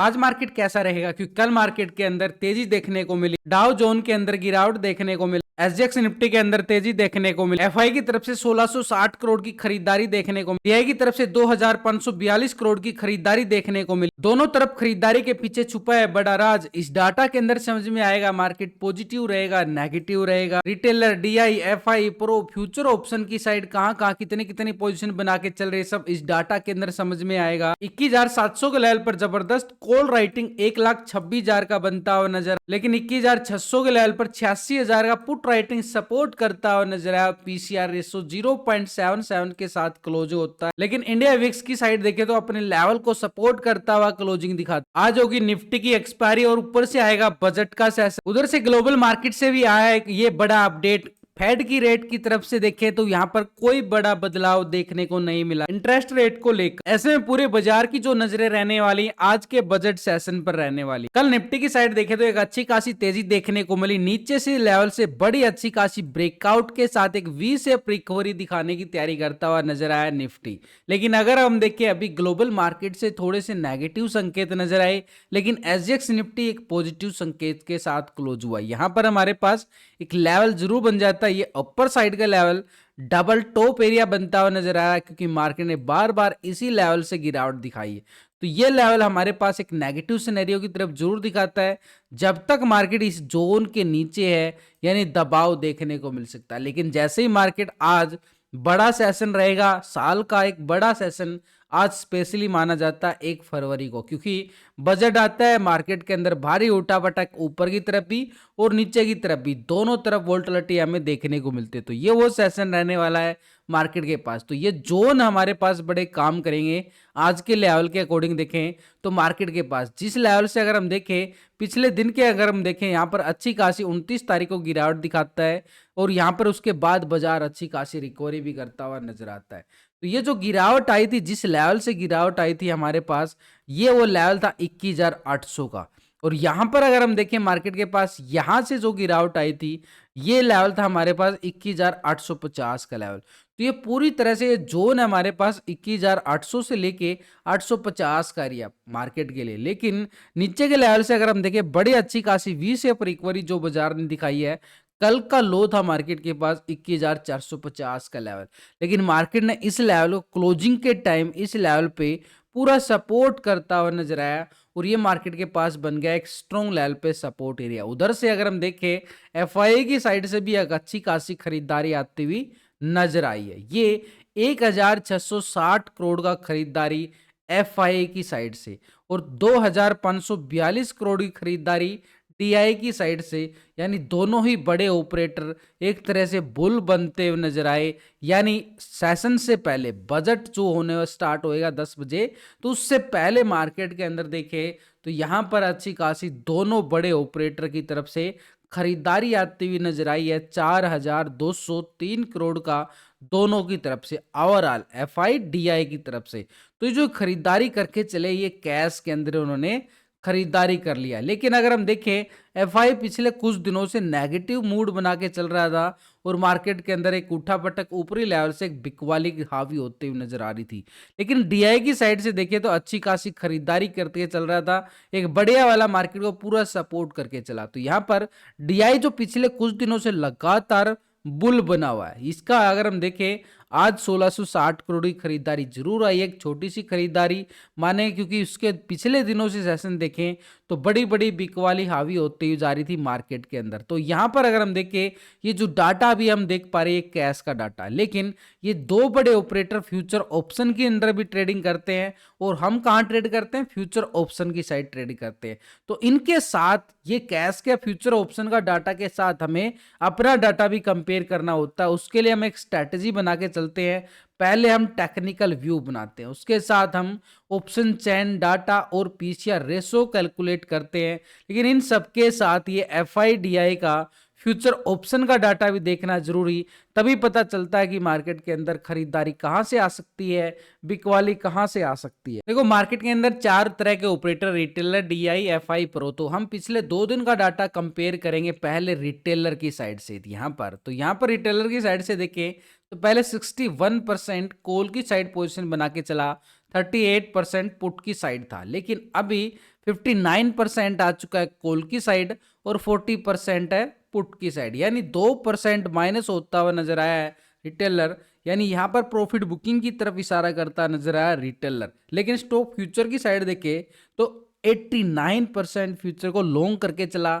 आज मार्केट कैसा रहेगा, क्योंकि कल मार्केट के अंदर तेजी देखने को मिली, डाउ जोन के अंदर गिरावट देखने को मिली, एसजीएक्स निफ्टी के अंदर तेजी देखने को मिली, एफआई की तरफ से 1660 करोड़ की खरीदारी देखने को मिली, डीआई की तरफ से 2542 करोड़ की खरीदारी देखने को मिली। दोनों तरफ खरीदारी के पीछे छुपा है बड़ा राज। इस डाटा के अंदर समझ में आएगा मार्केट पॉजिटिव रहेगा, नेगेटिव रहेगा, retailer, DI, FI, pro, future option की साइड कहां कहां कितनी कितनी पोजीशन बना के चल रहे, सब इस डाटा के अंदर समझ में आएगा। 21,700 के लेवल पर जबरदस्त कॉल राइटिंग 1,26,000 का बनता हुआ नजर, लेकिन 21,600 के लेवल पर 86,000 का पुट राइटिंग सपोर्ट करता हुआ नजर आया। पीसीआर रेशो 0.77 के साथ क्लोज होता है, लेकिन इंडिया विक्स की साइड देखे तो अपने लेवल को सपोर्ट करता हुआ क्लोजिंग दिखाता। आज होगी निफ्टी की एक्सपायरी और ऊपर से आएगा बजट का सेशन। उधर से ग्लोबल मार्केट से भी आया है ये बड़ा अपडेट। फेड की रेट की तरफ से देखें तो यहां पर कोई बड़ा बदलाव देखने को नहीं मिला इंटरेस्ट रेट को लेकर। ऐसे में पूरे बाजार की जो नजरें रहने वाली आज के बजट सेशन पर रहने वाली। कल निफ्टी की साइड देखें तो एक अच्छी खासी तेजी देखने को मिली, नीचे से लेवल से बड़ी अच्छी खासी ब्रेकआउट के साथ एक वी शेप रिकवरी दिखाने की तैयारी करता हुआ नजर आया निफ्टी। लेकिन अगर हम देखें अभी ग्लोबल मार्केट से थोड़े से नेगेटिव संकेत नजर आए, लेकिन एसजीएक्स निफ्टी एक पॉजिटिव संकेत के साथ क्लोज हुआ। यहां पर हमारे पास एक लेवल जरूर बन जाता है, ये अपर साइड का लेवल डबल टॉप एरिया बनता हुआ नजर आ रहा है, क्योंकि मार्केट ने बार बार इसी लेवल से गिरावट दिखाई है। तो ये लेवल हमारे पास एक नेगेटिव सिनेरियो की तरफ जरूर दिखाता है जब तक मार्केट इस जोन के नीचे है, यानी दबाव देखने को मिल सकता है। लेकिन जैसे ही मार्केट आज बड़ा सेशन रहेगा, साल का एक बड़ा सेशन आज स्पेशली माना जाता है 1 फरवरी को, क्योंकि बजट आता है मार्केट के अंदर भारी उठापटक ऊपर की तरफ भी और नीचे की तरफ भी, दोनों तरफ वोलेटिलिटी हमें देखने को मिलती है। तो ये वो सेशन रहने वाला है मार्केट के पास। तो ये जोन हमारे पास बड़े काम करेंगे आज के लेवल के अकॉर्डिंग देखें तो। मार्केट के पास जिस लेवल से अगर हम देखें पिछले दिन के अगर हम देखें, यहाँ पर अच्छी खासी 29 तारीख को गिरावट दिखाता है और यहाँ पर उसके बाद बाजार अच्छी खासी रिकवरी भी करता हुआ नजर आता है। तो ये जो गिरावट आई थी, जिस लेवल से गिरावट आई थी हमारे पास, ये वो लेवल था 21,800 का। और यहां पर अगर हम देखें मार्केट के पास यहां से जो गिरावट आई थी, ये लेवल था हमारे पास 21,850 का लेवल। तो ये पूरी तरह से ये जोन है हमारे पास 21,800 से लेके 850 का एरिया मार्केट के लिए। लेकिन नीचे के लेवल से अगर हम देखें बड़ी अच्छी खासी वी शेप रिकवरी जो बाजार ने दिखाई है। कल का लो था मार्केट के पास 21,450 का लेवल, लेकिन मार्केट ने इस लेवल को क्लोजिंग के टाइम इस लेवल पे पूरा सपोर्ट करता हुआ नजर आया और ये मार्केट के पास बन गया एक स्ट्रॉन्ग लेवल पे सपोर्ट एरिया। उधर से अगर हम देखें एफआईआई की साइड से भी एक अच्छी खासी खरीदारी आती हुई नजर आई है। ये 1,660 करोड़ का खरीदारी एफआईआई की साइड से और 2,542 करोड़ की खरीदारी टीआई की साइड से, यानी दोनों ही बड़े ऑपरेटर एक तरह से बुल बनते हुए नजर आए। यानी सेशन से पहले बजट जो होने स्टार्ट होएगा 10 बजे, तो उससे पहले मार्केट के अंदर देखें तो यहां पर अच्छी खासी दोनों बड़े ऑपरेटर की तरफ से खरीदारी आती हुई नजर आई है 4,203 करोड़ का दोनों की तरफ से, ओवरऑल एफआई डीआई की तरफ से। तो ये जो खरीदारी करके चले, ये कैश के अंदर उन्होंने खरीदारी कर लिया। लेकिन अगर हम देखें एफआई पिछले कुछ दिनों से नेगेटिव मूड बना के चल रहा था और मार्केट के अंदर एक उठापटक ऊपरी लेवल से एक बिकवाली हावी होते हुए नजर आ रही थी। लेकिन डीआई की साइड से देखें तो अच्छी खासी खरीदारी करते चल रहा था, एक बढ़िया वाला मार्केट को पूरा सपोर्ट करके चला। तो यहाँ पर डीआई जो पिछले कुछ दिनों से लगातार बुल बना हुआ है, इसका अगर हम देखें आज 1660 करोड़ की खरीदारी जरूर आई, एक छोटी सी खरीदारी माने, क्योंकि उसके पिछले दिनों से सेशन देखें तो बड़ी बड़ी बिकवाली हावी होती हुई जा रही थी मार्केट के अंदर। तो यहां पर अगर हम देखें ये जो डाटा भी हम देख पा रहे हैं कैश का डाटा, लेकिन ये दो बड़े ऑपरेटर फ्यूचर ऑप्शन के अंदर भी ट्रेडिंग करते हैं और हम कहां ट्रेड करते हैं, फ्यूचर ऑप्शन की साइड ट्रेड करते हैं। तो इनके साथ ये कैश के फ्यूचर ऑप्शन का डाटा के साथ हमें अपना डाटा भी कंपेयर करना होता है। उसके लिए हम एक स्ट्रैटेजी बना के चलते हैं। पहले हम टेक्निकल व्यू बनाते हैं, उसके साथ हम ऑप्शन चेन डाटा और पीसीआर रेशो कैलकुलेट करते हैं। लेकिन इन सबके साथ ये एफआईडीआई का फ्यूचर ऑप्शन का डाटा भी देखना जरूरी, तभी पता चलता है कि मार्केट के अंदर खरीदारी कहां से आ सकती है, बिकवाली कहां से आ सकती है। देखो मार्केट के अंदर 4 तरह के operator, retailer, DI, FI, pro. तो हम पिछले 2 दिन का डाटा कंपेयर करेंगे पहले रिटेलर की साइड से। यहाँ पर रिटेलर की साइड से देखें तो पहले 61% कॉल की साइड पोजीशन बना के चला, 38% पुट की साइड था। लेकिन अभी 59% आ चुका है कॉल की साइड और 40% है पुट की साइड, यानी 2% माइनस होता हुआ नजर आया है रिटेलर, यानी यहाँ पर प्रॉफिट बुकिंग की तरफ इशारा करता नजर आया रिटेलर। लेकिन स्टॉक फ्यूचर की साइड देखे तो 89% फ्यूचर को लॉन्ग करके चला,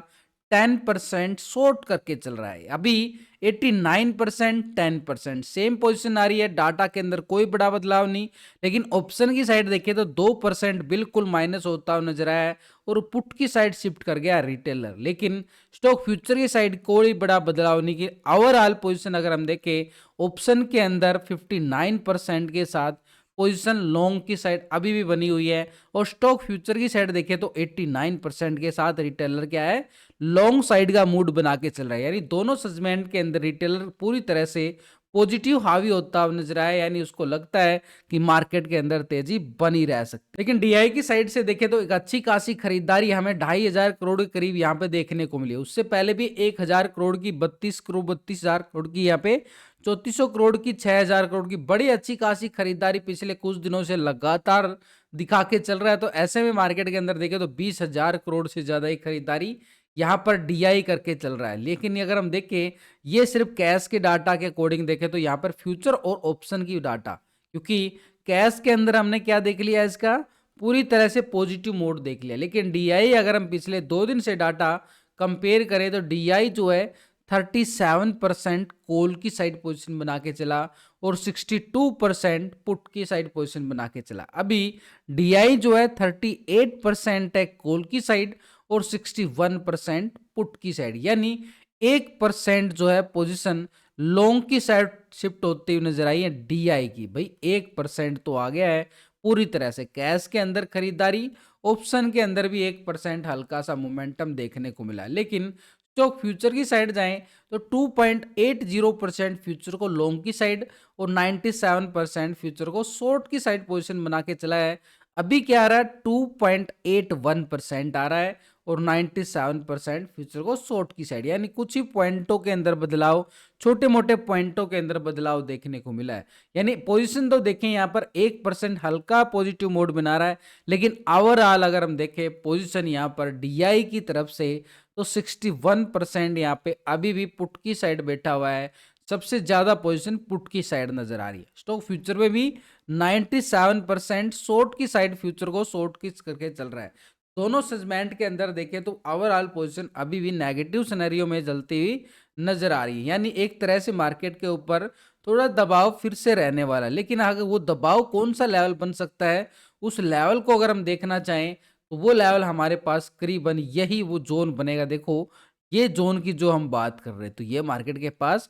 10% शॉर्ट करके चल रहा है। अभी 89% 10% सेम पोजीशन आ रही है, डाटा के अंदर कोई बड़ा बदलाव नहीं। लेकिन ऑप्शन की साइड देखें तो 2% बिल्कुल माइनस होता हुआ नजर आया है और पुट की साइड शिफ्ट कर गया रिटेलर। लेकिन स्टॉक फ्यूचर की साइड कोई बड़ा बदलाव नहीं कि ओवरऑल पोजीशन अगर हम देखें ऑप्शन के अंदर 59% के साथ पोजीशन लॉन्ग की साइड अभी भी बनी हुई है और स्टॉक फ्यूचर की साइड देखें तो 89% के साथ रिटेलर क्या है, लॉन्ग साइड का मूड बना के चल रहा है। यानी दोनों सेगमेंट के अंदर रिटेलर पूरी तरह से पॉजिटिव हावी होता हुआ नजर आया, यानी उसको लगता है कि मार्केट के अंदर तेजी बनी रह सकती। लेकिन डीआई की साइड से देखें तो एक अच्छी खासी खरीदारी हमें 2,500 करोड़ के करीब यहाँ पे देखने को मिली। उससे पहले भी 1,000 करोड़ की 32,000 करोड़ की यहाँ पे 3,400 करोड़ की 6,000 करोड़ की बड़ी अच्छी खासी खरीदारी पिछले कुछ दिनों से लगातार दिखा के चल रहा है। तो ऐसे में मार्केट के अंदर देखें तो 20,000 करोड़ से ज्यादा की खरीदारी यहाँ पर डीआई करके चल रहा है। लेकिन अगर हम देखें ये सिर्फ कैश के डाटा के अकॉर्डिंग देखें तो यहाँ पर फ्यूचर और ऑप्शन की डाटा, क्योंकि कैश के अंदर हमने क्या देख लिया, इसका पूरी तरह से पॉजिटिव मोड देख लिया। लेकिन डीआई अगर हम पिछले 2 दिन से डाटा कंपेयर करें तो डीआई जो है 37% कॉल की साइड पोजीशन बना के चला और 62% पुट की साइड पोजीशन बना के चला। अभी डीआई जो है 38% है कॉल की साइड और 61% पुट की साइड, यानी 1% जो है पोजीशन लॉन्ग की साइड शिफ्ट होती हुई नजर आई है डीआई की। भाई 1% तो आ गया है पूरी तरह से। कैश के अंदर खरीदारी, ऑप्शन के अंदर भी 1% हल्का सा मोमेंटम देखने को मिला। लेकिन स्टॉक फ्यूचर की साइड जाएं तो 2.80% फ्यूचर को लॉन्ग की साइड और 97% फ्यूचर को शॉर्ट की साइड पोजीशन बना के चला है। अभी क्या आ रहा है, 2.81% आ रहा है और 97% फ्यूचर को शॉर्ट की साइड, यानी कुछ ही पॉइंटों के अंदर बदलाव, छोटे मोटे पॉइंटों के अंदर बदलाव देखने को मिला है। यानी पोजीशन तो देखें यहाँ पर 1% हल्का पॉजिटिव मोड बना रहा है, लेकिन ओवरऑल अगर हम देखें पोजीशन यहाँ पर डीआई की तरफ से तो 61% यहाँ पे अभी भी पुट की साइड बैठा हुआ है। सबसे ज्यादा पोजीशन पुट की साइड नजर आ रही है। स्टॉक फ्यूचर में भी 97% शॉर्ट की साइड फ्यूचर को शॉर्ट की करके चल रहा है। दोनों सेगमेंट के अंदर देखें तो ओवरऑल पोजीशन अभी भी नेगेटिव सिनेरियो में चलती हुई नजर आ रही है, यानी एक तरह से मार्केट के ऊपर थोड़ा दबाव फिर से रहने वाला है। लेकिन अगर वो दबाव कौन सा लेवल बन सकता है, उस लेवल को अगर हम देखना चाहें तो वो लेवल हमारे पास करीबन यही वो जोन बनेगा। देखो ये जोन की जो हम बात कर रहे हैं तो ये मार्केट के पास,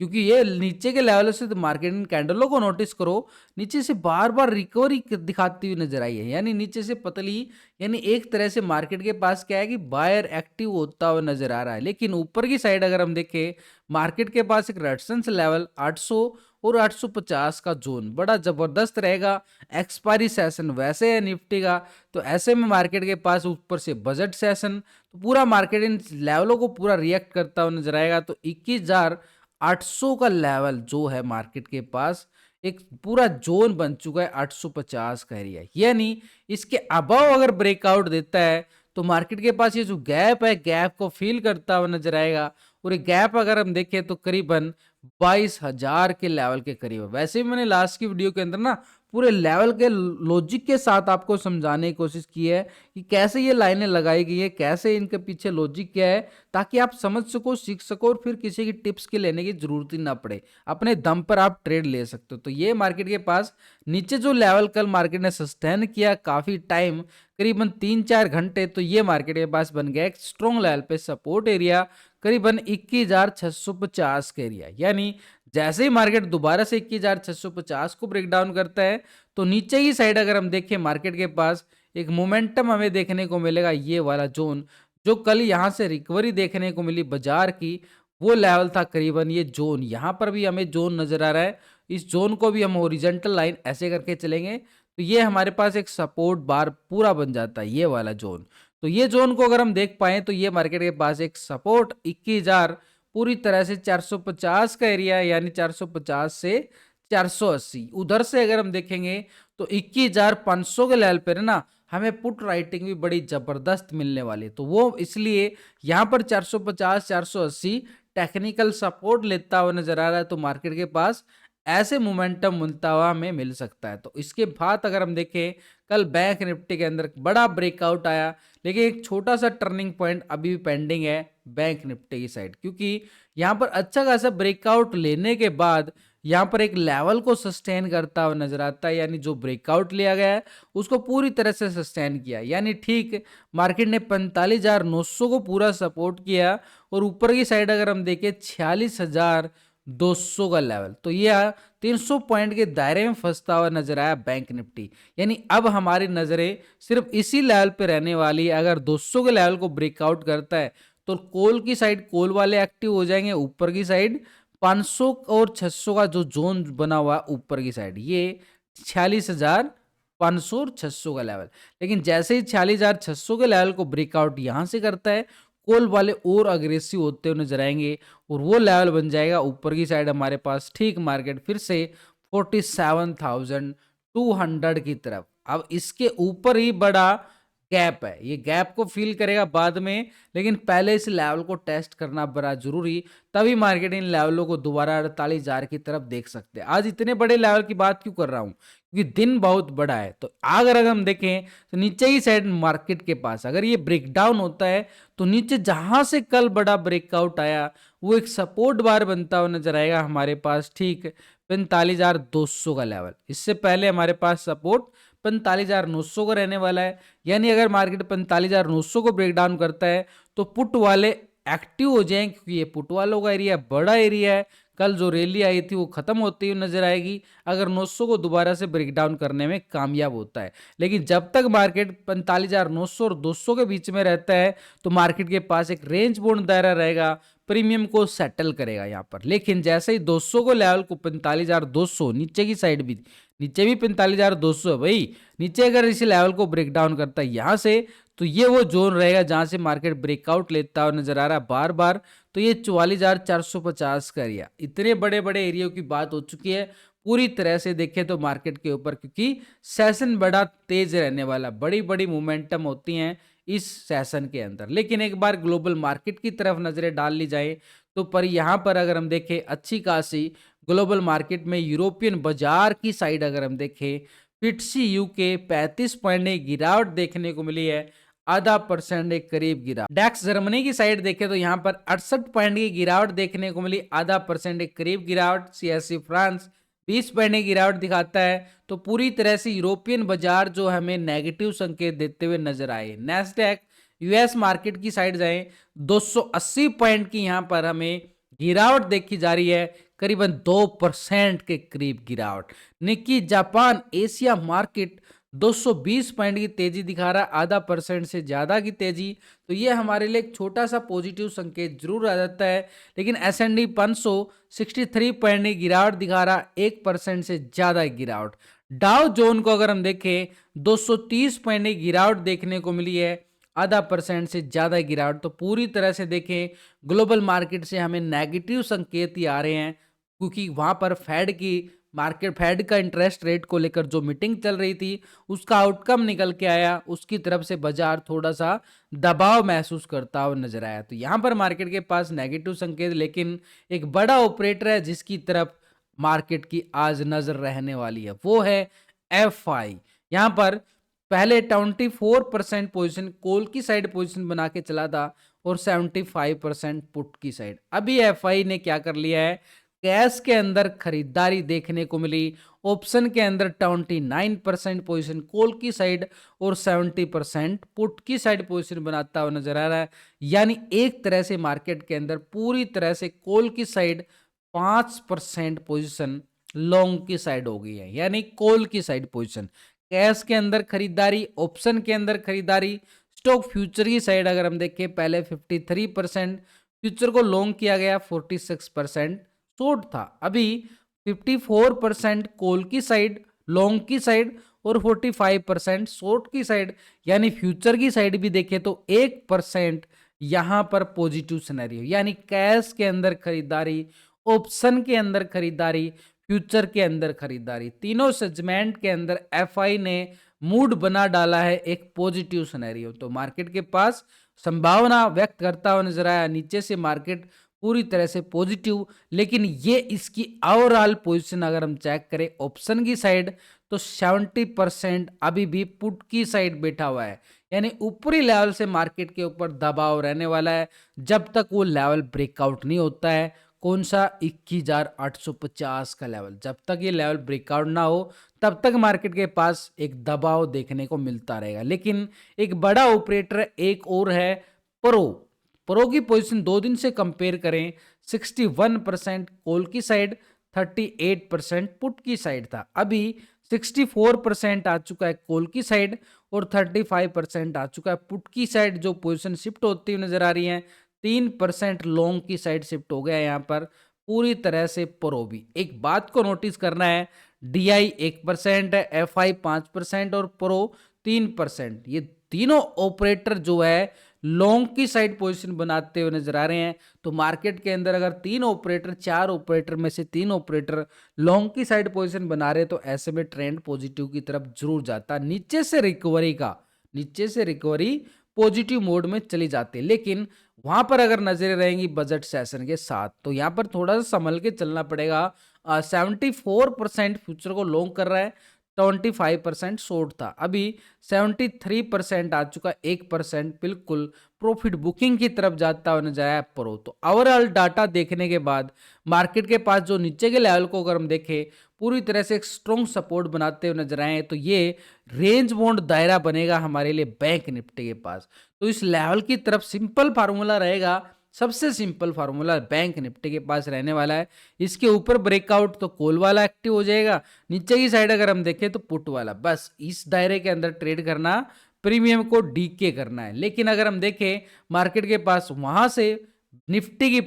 क्योंकि ये नीचे के लेवल से तो मार्केट इन कैंडलों को नोटिस करो, नीचे से बार बार रिकवरी दिखाती हुई नजर आई है, यानी नीचे से पतली, यानी एक तरह से मार्केट के पास क्या है कि बायर एक्टिव होता हुआ नजर आ रहा है। लेकिन ऊपर की साइड अगर हम देखें मार्केट के पास एक रेजिस्टेंस लेवल 800 और 850 का जोन बड़ा जबरदस्त रहेगा। एक्सपायरी सेशन वैसे है निफ्टी का, तो ऐसे में मार्केट के पास ऊपर से बजट सेशन, तो पूरा मार्केट इन लेवलों को पूरा रिएक्ट करता हुआ नजर आएगा। तो 21,800 का लेवल जो है मार्केट के पास एक पूरा जोन बन चुका है 850 का एरिया, यानी इसके अबव अगर ब्रेकआउट देता है तो मार्केट के पास ये जो गैप है गैप को फिल करता हुआ नजर आएगा। और ये गैप अगर हम देखें तो करीबन 22,000 के लेवल के करीब है। वैसे भी मैंने लास्ट की वीडियो के अंदर ना पूरे लेवल के लॉजिक के साथ आपको समझाने की कोशिश की है कि कैसे ये लाइनें लगाई गई है, कैसे इनके पीछे लॉजिक क्या है, ताकि आप समझ सको, सीख सको और फिर किसी की टिप्स के लेने की जरूरत ही ना पड़े, अपने दम पर आप ट्रेड ले सकते हो। तो ये मार्केट के पास नीचे जो लेवल कल मार्केट ने सस्टेन किया काफी टाइम, करीबन 3-4 घंटे, तो ये मार्केट के पास बन गया एक स्ट्रॉन्ग लेवल पे सपोर्ट एरिया करीबन 21,650 का एरिया। यानी जैसे ही मार्केट दोबारा से 21,650 को ब्रेक डाउन करता है तो नीचे की साइड अगर हम देखें मार्केट के पास एक मोमेंटम हमें देखने को मिलेगा, ये वाला जोन जो कल यहां से रिकवरी देखने को मिली बाजार की, वो लेवल था करीबन ये जोन। यहां पर भी हमें जोन नजर आ रहा है, इस जोन को भी हम ओरिजेंटल लाइन ऐसे करके चलेंगे तो ये हमारे पास एक सपोर्ट बार पूरा बन जाता है, ये वाला जोन। तो ये जोन को अगर हम देख पाए तो ये मार्केट के पास एक सपोर्ट 21,000 पूरी तरह से 450 का एरिया है, यानी 450 से 480। उधर से अगर हम देखेंगे तो 21,500 के लेवल पर ना हमें पुट राइटिंग भी बड़ी जबरदस्त मिलने वाली है। तो वो इसलिए यहाँ पर 450 480 टेक्निकल सपोर्ट लेता हुआ नजर आ रहा है, तो मार्केट के पास ऐसे मोमेंटम मिलता हुआ हमें मिल सकता है। तो इसके बाद अगर हम देखें, कल बैंक निफ्टी के अंदर बड़ा ब्रेकआउट आया, लेकिन एक छोटा सा टर्निंग पॉइंट अभी भी पेंडिंग है बैंक निफ्टी की साइड, क्योंकि यहाँ पर अच्छा खासा ब्रेकआउट लेने के बाद यहाँ पर एक लेवल को सस्टेन करता हुआ नजर आता है, यानी जो ब्रेकआउट लिया गया है उसको पूरी तरह से सस्टेन किया, यानी ठीक मार्केट ने 45,900 को पूरा सपोर्ट किया, और ऊपर की साइड अगर हम देखें 46,200 का लेवल, तो यह 300 पॉइंट के दायरे में फंसता हुआ नजर आया बैंक निफ्टी। यानी अब हमारी नजरें सिर्फ इसी लेवल पे रहने वाली है। अगर 200 के लेवल को ब्रेकआउट करता है तो कॉल की साइड कॉल वाले एक्टिव हो जाएंगे, ऊपर की साइड 500 और 600 का जो जोन बना हुआ है ऊपर की साइड, ये 46,500 और 600 का लेवल। लेकिन जैसे ही 46,600 के लेवल को ब्रेकआउट यहां से करता है, कॉल वाले और अग्रेसिव होते हुए नजर आएंगे, और वो लेवल बन जाएगा ऊपर की साइड हमारे पास, ठीक मार्केट फिर से 47,200 की तरफ। अब इसके ऊपर ही बड़ा गैप है, ये गैप को फील करेगा बाद में, लेकिन पहले इस लेवल को टेस्ट करना बड़ा जरूरी, तभी मार्केट इन लेवलों को दोबारा 48,000 की तरफ देख सकते हैं। आज इतने बड़े लेवल की बात क्यों कर रहा हूं, क्योंकि दिन बहुत बड़ा है। तो अगर हम देखें तो नीचे ही साइड मार्केट के पास अगर ये ब्रेकडाउन होता है, तो नीचे जहां से कल बड़ा ब्रेकआउट आया वो एक सपोर्ट बार बनता हुआ नजर आएगा हमारे पास, ठीक 45,200 का लेवल। इससे पहले हमारे पास सपोर्ट 45,900 का रहने वाला है, यानी अगर मार्केट 45,900 को ब्रेक डाउन करता है तो पुट वाले एक्टिव हो जाएंगे, क्योंकि ये पुट वालों का एरिया बड़ा एरिया है। कल जो रैली आई थी वो खत्म होती हुई नजर आएगी अगर 900 को दोबारा से ब्रेक डाउन करने में कामयाब होता है। लेकिन जब तक मार्केट 45,900 और 200 के बीच में रहता है तो मार्केट के पास एक रेंज बाउंड दायरा रहेगा, प्रीमियम को सेटल करेगा यहाँ पर। लेकिन जैसे ही 200 को लेवल को 45,200 नीचे की साइड भी, नीचे भी 45,200 है भाई, नीचे अगर इसी लेवल को ब्रेक डाउन करता है यहाँ से, तो ये वो जोन रहेगा जहां से मार्केट ब्रेकआउट लेता हुआ नजर आ रहा है बार बार। तो ये 44,450 का एरिया, इतने बड़े बड़े एरिया की बात हो चुकी है पूरी तरह से देखें तो मार्केट के ऊपर, क्योंकि सेशन बड़ा तेज रहने वाला, बड़ी बड़ी मोमेंटम होती हैं इस सेशन के अंदर। लेकिन एक बार ग्लोबल मार्केट की तरफ नजरें डाल ली जाए तो पर यहाँ पर अगर हम देखें अच्छी खासी ग्लोबल मार्केट में यूरोपियन बाजार की साइड अगर हम देखें, फिट्सी यूके 35 पॉइंट की गिरावट देखने को मिली है, ½ % एक करीब गिरा। डैक्स जर्मनी की साइड देखें तो यहाँ पर 68 पॉइंट की गिरावट देखने को मिली, ½ % एक करीब गिरावट। सीएससी फ्रांस 20 पॉइंट की गिरावट दिखाता है। तो पूरी तरह से यूरोपियन बाजार जो हमें नेगेटिव संकेत देते हुए नजर आए। नेस्डैक यूएस मार्केट की साइड जाएं, 280 पॉइंट की यहाँ पर हमें गिरावट देखी जा रही है, करीबन 2% के करीब गिरावट। Nikki Japan Asia market 220 point की तेजी दिखा रहा है, ½ % से ज्यादा की तेजी। तो ये हमारे लिए एक छोटा सा पॉजिटिव संकेत जरूर आ जाता है। लेकिन S&P 500 63 पॉइंट की गिरावट दिखा रहा, 1% से ज्यादा गिरावट। डाउ जोन को अगर हम देखें 230 पॉइंट की गिरावट देखने को मिली है, ½ % से ज्यादा गिरावट। तो पूरी तरह से देखें ग्लोबल मार्केट से हमें नेगेटिव संकेत ही आ रहे हैं, क्योंकि वहां पर फेड का इंटरेस्ट रेट को लेकर जो मीटिंग चल रही थी उसका आउटकम निकल के आया, उसकी तरफ से बाजार थोड़ा सा दबाव महसूस करता हुआ नजर आया। तो यहां पर मार्केट के पास नेगेटिव संकेत, लेकिन एक बड़ा ऑपरेटर है जिसकी तरफ मार्केट की आज नजर रहने वाली है, वो है FI। यहां पर पहले 24% पोजीशन कॉल की साइड पोजीशन बना के चला था और 75% पुट की साइड। अभी FI ने क्या कर लिया है, कैश के अंदर खरीदारी देखने को मिली, ऑप्शन के अंदर 29% पोजीशन कॉल की साइड और 70% पुट की साइड पोजीशन बनाता हुआ नजर आ रहा है। यानी एक तरह से मार्केट के अंदर पूरी तरह से कॉल की साइड 5% पोजीशन लॉन्ग की साइड हो गई है, यानी कॉल की साइड पोजीशन। कैश के अंदर खरीदारी, ऑप्शन के अंदर खरीदारी। स्टॉक फ्यूचर की साइड अगर हम देखें पहले 53% फ्यूचर को लॉन्ग किया गया, 46% शॉर्ट था। अभी 54% कॉल की साइड लॉन्ग की साइड और 45% शॉर्ट की साइड, यानी फ्यूचर की साइड भी देखें तो 1% यहां पर पॉजिटिव सिनेरियो, यानी कैश के अंदर खरीदारी, ऑप्शन के अंदर खरीदारी, फ्यूचर के अंदर खरीदारी, तीनों सेगमेंट के अंदर FI ने मूड बना डाला है एक पॉजिटिव सिनेरियो। तो मार्केट के पास संभावना व्यक्त करता हुआ नजर आया, नीचे से मार्केट पूरी तरह से पॉजिटिव। लेकिन ये इसकी ओवरऑल पोजीशन अगर हम चेक करें ऑप्शन की साइड, तो 70% अभी भी पुट की साइड बैठा हुआ है, यानी ऊपरी लेवल से मार्केट के ऊपर दबाव रहने वाला है जब तक वो लेवल ब्रेकआउट नहीं होता है। कौन सा? 21,850 का लेवल। जब तक ये लेवल ब्रेकआउट ना हो तब तक मार्केट के पास एक दबाव देखने को मिलता रहेगा। लेकिन एक बड़ा ऑपरेटर एक और है प्रो। प्रो की पोजीशन 2 दिन से कंपेयर करें, 61% कॉल की साइड, 38% पुट की साइड था। अभी 64% आ चुका है कॉल की साइड और 35% आ चुका है पुट की साइड। जो पोजीशन शिफ्ट होती हुई नजर आ रही है, 3% लॉन्ग की साइड शिफ्ट हो गया है यहाँ पर पूरी तरह से। प्रो भी एक बात को नोटिस करना है, DI 1% है, FI 5% और प्रो 3%। ये तीनों ऑपरेटर जो है लॉन्ग की साइड पोजीशन बनाते हुए नजर आ रहे हैं। तो मार्केट के अंदर अगर 4 ऑपरेटर में से 3 ऑपरेटर लॉन्ग की साइड पोजीशन बना रहे, तो ऐसे में ट्रेंड पॉजिटिव की तरफ जरूर जाता। नीचे से रिकवरी पॉजिटिव मोड में चली जाती है। लेकिन वहां पर अगर नजरें रहेंगी बजट सेशन के साथ, तो यहां पर थोड़ा सा संभल के चलना पड़ेगा। 74% फ्यूचर को लॉन्ग कर रहा है, 25% शॉर्ट था। अभी 73% आ चुका, 1% बिल्कुल प्रॉफिट बुकिंग की तरफ जाता हुआ नजर आया प्रो। तो ओवरऑल डाटा देखने के बाद मार्केट के पास जो नीचे के लेवल को अगर हम देखें, पूरी तरह से एक स्ट्रॉन्ग सपोर्ट बनाते हुए नजर आए, तो ये रेंज बाउंड दायरा बनेगा हमारे लिए बैंक निफ्टी के पास। तो इस लेवल की तरफ सिंपल फार्मूला रहेगा, सबसे सिंपल फार्मूला बैंक निफ्टी के पास रहने वाला है। इसके ऊपर ब्रेकआउट तो कॉल वाला एक्टिव हो जाएगा, नीचे की साइड अगर हम देखें तो पुट वाला। बस इस दायरे के अंदर ट्रेड करना, प्रीमियम को डीके करना है। लेकिन अगर हम देखें मार्केट के पास, वहां से निफ्टी के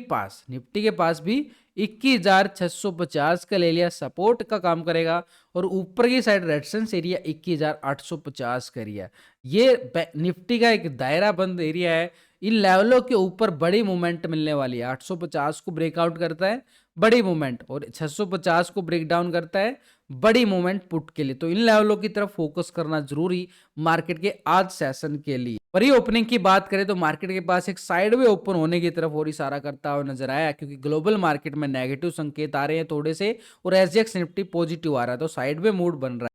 पास भी 21,650 का ले लिया, सपोर्ट का काम करेगा। और ऊपर की साइड रेजिस्टेंस एरिया 21,850 का एरिया। ये निफ्टी का एक दायरा बंद एरिया है। इन लेवलों के ऊपर बड़ी मूवमेंट मिलने वाली है। 850 को ब्रेकआउट करता है, बड़ी मूवमेंट, और 650 को ब्रेक डाउन करता है, बड़ी मूवमेंट पुट के लिए। तो इन लेवलों की तरफ फोकस करना जरूरी मार्केट के आज सेशन के लिए। प्री ओपनिंग की बात करें तो मार्केट के पास एक साइडवे ओपन होने की तरफ और इशारा करता हुआ नजर आया, क्योंकि ग्लोबल मार्केट में नेगेटिव संकेत आ रहे हैं थोड़े से, और SGX निफ्टी पॉजिटिव आ रहा है, तो साइडवे मूड बन रहा है।